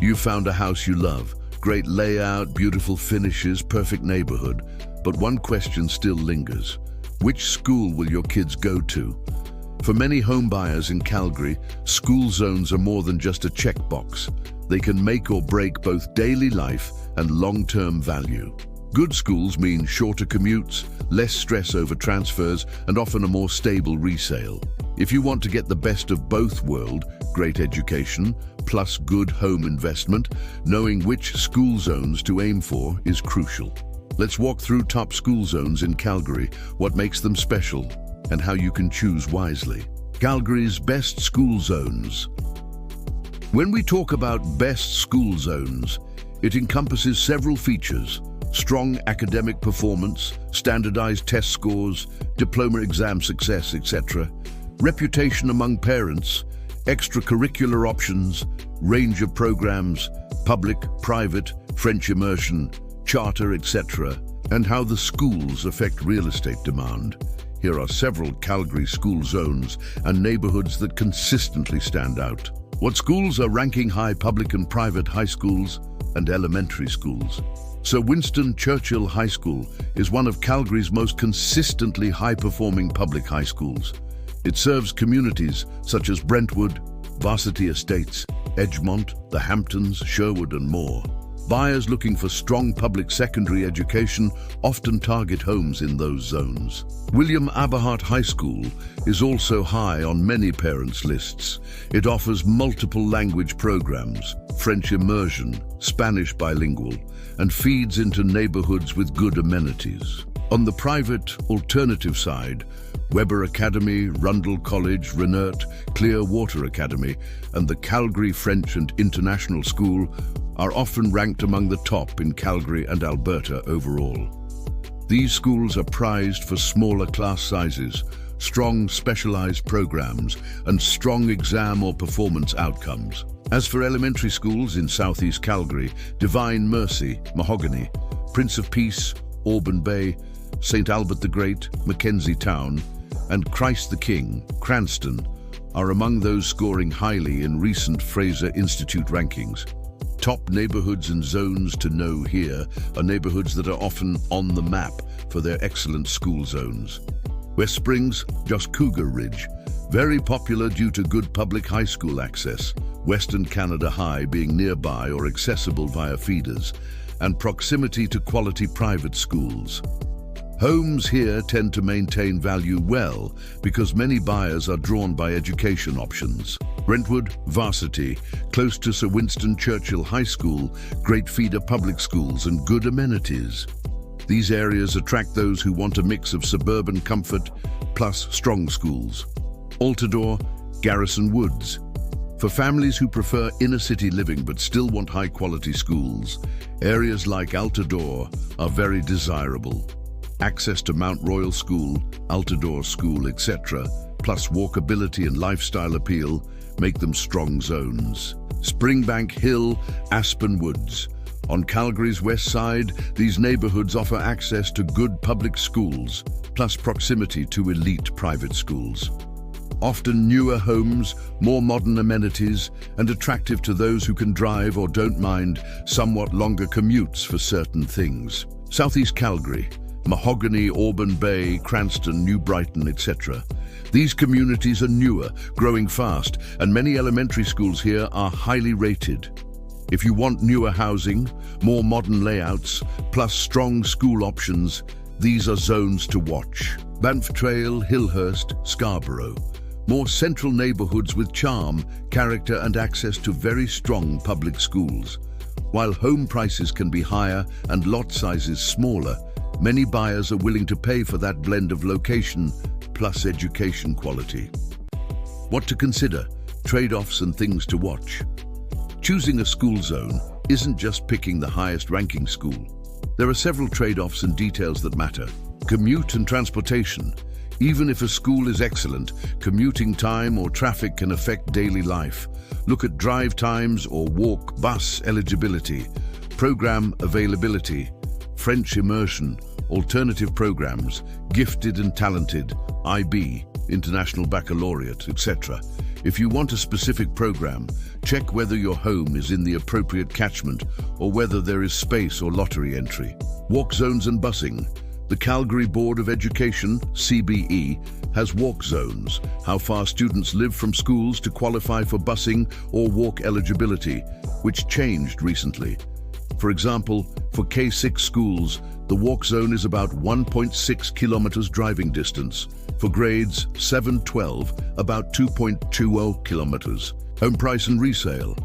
You found a house you love. Great layout, beautiful finishes, perfect neighborhood. But one question still lingers. Which school will your kids go to? For many home buyers in Calgary, school zones are more than just a checkbox. They can make or break both daily life and long-term value. Good schools mean shorter commutes, less stress over transfers, and often a more stable resale. If you want to get the best of both worlds, great education plus good home investment, knowing which school zones to aim for is crucial. Let's walk through top school zones in Calgary, what makes them special, and how you can choose wisely. Calgary's best school zones. When we talk about best school zones, it encompasses several features: strong academic performance, standardized test scores, diploma exam success, etc., reputation among parents, extracurricular options, range of programs, public, private, French immersion, charter, etc., and how the schools affect real estate demand. Here are several Calgary school zones and neighborhoods that consistently stand out. What schools are ranking high? Public and private high schools and elementary schools. So Winston Churchill High School is one of Calgary's most consistently high-performing public high schools. It serves communities such as Brentwood, Varsity Estates, Edgemont, the Hamptons, Sherwood, and more. Buyers looking for strong public secondary education often target homes in those zones. William Aberhart High School is also high on many parents' lists. It offers multiple language programs, French immersion, Spanish bilingual, and feeds into neighborhoods with good amenities. On the private alternative side, Weber Academy, Rundle College, Renert, Clearwater Academy, and the Calgary French and International School are often ranked among the top in Calgary and Alberta overall. These schools are prized for smaller class sizes, strong specialized programs, and strong exam or performance outcomes. As for elementary schools in southeast Calgary, Divine Mercy, Mahogany, Prince of Peace, Auburn Bay, St. Albert the Great, Mackenzie Town, and Christ the King, Cranston, are among those scoring highly in recent Fraser Institute rankings. Top neighborhoods and zones to know here are neighborhoods that are often on the map for their excellent school zones. West Springs, just Cougar Ridge, very popular due to good public high school access, Western Canada High being nearby or accessible via feeders, and proximity to quality private schools. Homes here tend to maintain value well because many buyers are drawn by education options. Brentwood, Varsity, close to Sir Winston Churchill High School, great feeder public schools and good amenities. These areas attract those who want a mix of suburban comfort plus strong schools. Altadore, Garrison Woods. For families who prefer inner-city living but still want high-quality schools, areas like Altadore are very desirable. Access to Mount Royal School, Altadore School, etc., plus walkability and lifestyle appeal make them strong zones. Springbank Hill, Aspen Woods. On Calgary's west side, these neighborhoods offer access to good public schools, plus proximity to elite private schools. Often newer homes, more modern amenities, and attractive to those who can drive or don't mind somewhat longer commutes for certain things. Southeast Calgary, Mahogany, Auburn Bay, Cranston, New Brighton, etc. These communities are newer, growing fast, and many elementary schools here are highly rated. If you want newer housing, more modern layouts, plus strong school options, these are zones to watch. Banff Trail, Hillhurst, Scarborough. More central neighborhoods with charm, character, and access to very strong public schools. While home prices can be higher and lot sizes smaller, many buyers are willing to pay for that blend of location plus education quality. What to consider, trade-offs and things to watch. Choosing a school zone isn't just picking the highest ranking school. There are several trade-offs and details that matter. Commute and transportation. Even if a school is excellent, commuting time or traffic can affect daily life. Look at drive times or walk bus eligibility, program availability, French immersion, alternative programs, gifted and talented, IB, International Baccalaureate, etc. If you want a specific program, check whether your home is in the appropriate catchment or whether there is space or lottery entry. Walk zones and busing. The Calgary Board of Education, CBE, has walk zones, how far students live from schools to qualify for busing or walk eligibility, which changed recently. For example, for K-6 schools, the walk zone is about 1.6 kilometers driving distance. For grades 7-12, about 2.20 kilometers. Home price and resale.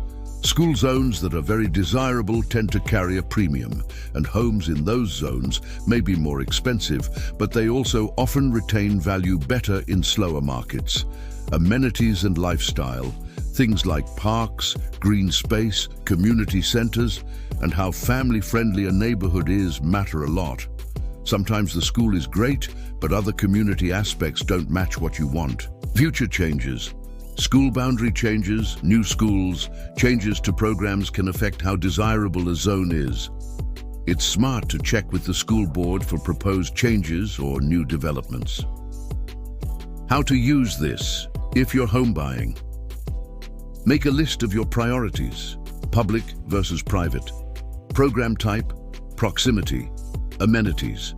School zones that are very desirable tend to carry a premium, and homes in those zones may be more expensive, but they also often retain value better in slower markets. Amenities and lifestyle. Things like parks, green space, community centers, and how family-friendly a neighborhood is matter a lot. Sometimes the school is great, but other community aspects don't match what you want. Future changes. School boundary changes, new schools, changes to programs can affect how desirable a zone is. It's smart to check with the school board for proposed changes or new developments. How to use this if you're home buying. Make a list of your priorities, public versus private, program type, proximity, amenities.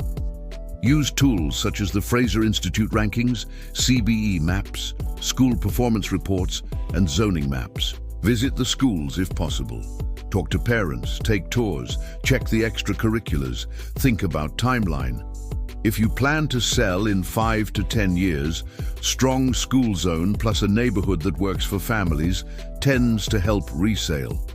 Use tools such as the Fraser Institute rankings, CBE maps, school performance reports, and zoning maps. Visit the schools if possible. Talk to parents, take tours, check the extracurriculars, think about timeline. If you plan to sell in 5 to 10 years, strong school zone plus a neighborhood that works for families tends to help resale.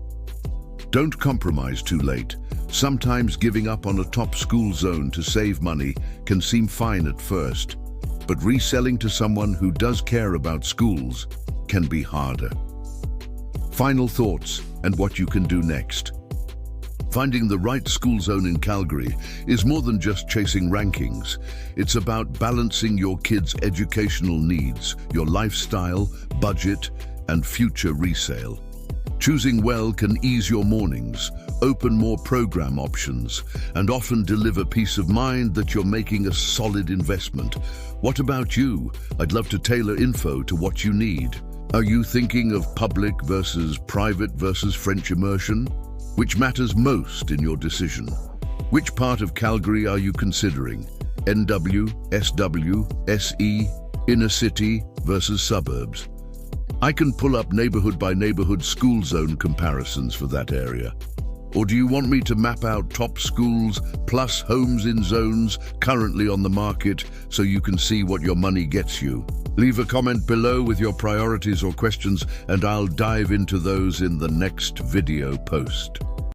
Don't compromise too late. Sometimes giving up on a top school zone to save money can seem fine at first, but reselling to someone who does care about schools can be harder. Final thoughts and what you can do next. Finding the right school zone in Calgary is more than just chasing rankings. It's about balancing your kids' educational needs, your lifestyle, budget, and future resale. Choosing well can ease your mornings, open more program options, and often deliver peace of mind that you're making a solid investment. What about you? I'd love to tailor info to what you need. Are you thinking of public versus private versus French immersion? Which matters most in your decision? Which part of Calgary are you considering? NW, SW, SE, inner city versus suburbs? I can pull up neighborhood by neighborhood school zone comparisons for that area. Or do you want me to map out top schools plus homes in zones currently on the market so you can see what your money gets you? Leave a comment below with your priorities or questions, and I'll dive into those in the next video post.